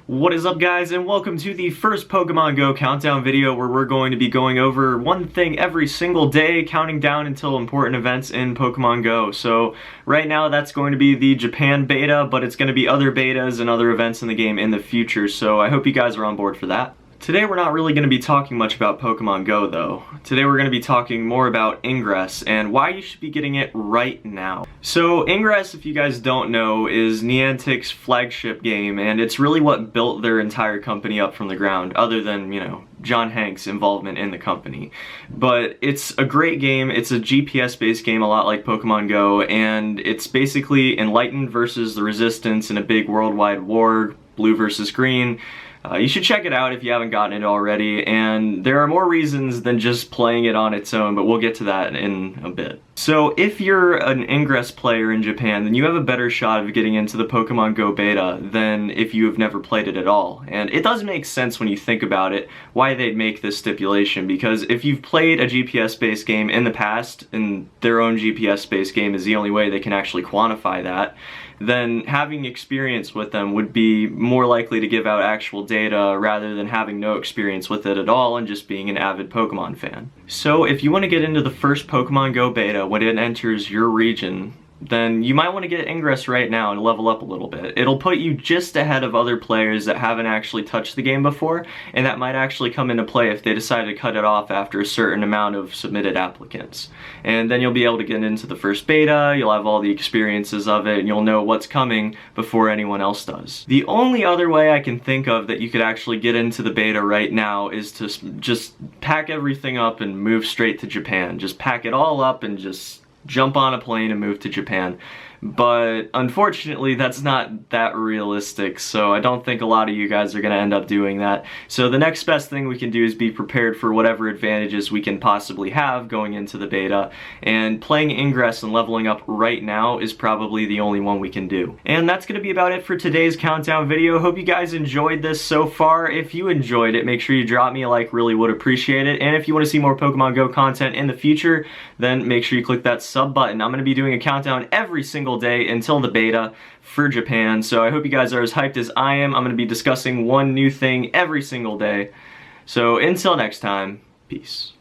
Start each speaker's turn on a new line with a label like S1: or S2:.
S1: What is up, guys, and welcome to the first Pokemon Go countdown video where we're going to be going over one thing every single day, counting down until important events in Pokemon Go. So right now that's going to be the Japan beta, but it's going to be other betas and other events in the game in the future, so I hope you guys are on board for that. Today we're not really going to be talking much about Pokemon Go though. Today we're going to be talking more about Ingress and why you should be getting it right now. So Ingress, if you guys don't know, is Niantic's flagship game, and it's really what built their entire company up from the ground, other than, you know, John Hanks' involvement in the company. But it's a great game. It's a GPS based game, a lot like Pokemon Go, and it's basically Enlightened versus the Resistance in a big worldwide war, blue versus green. You should check it out if you haven't gotten it already, and there are more reasons than just playing it on its own, but we'll get to that in a bit. So if you're an Ingress player in Japan, then you have a better shot of getting into the Pokemon Go beta than if you have never played it at all. And it does make sense when you think about it why they'd make this stipulation, because if you've played a GPS-based game in the past, and their own GPS-based game is the only way they can actually quantify that, then having experience with them would be more likely to give out actual data rather than having no experience with it at all and just being an avid Pokemon fan. So if you want to get into the first Pokemon Go beta when it enters your region, then you might want to get Ingress right now and level up a little bit. It'll put you just ahead of other players that haven't actually touched the game before, and that might actually come into play if they decide to cut it off after a certain amount of submitted applicants. And then you'll be able to get into the first beta, you'll have all the experiences of it, and you'll know what's coming before anyone else does. The only other way I can think of that you could actually get into the beta right now is to just pack everything up and move straight to Japan. Just pack it all up and just jump on a plane and move to Japan. But unfortunately that's not that realistic, so I don't think a lot of you guys are going to end up doing that. So the next best thing we can do is be prepared for whatever advantages we can possibly have going into the beta, and playing Ingress and leveling up right now is probably the only one we can do. And that's going to be about it for today's countdown video. Hope you guys enjoyed this so far. If you enjoyed it, make sure you drop me a like, really would appreciate it. And if you want to see more Pokemon Go content in the future, then make sure you click that sub button. I'm going to be doing a countdown every single day until the beta for Japan, so I hope you guys are as hyped as I am. I'm going to be discussing one new thing every single day. So until next time, peace.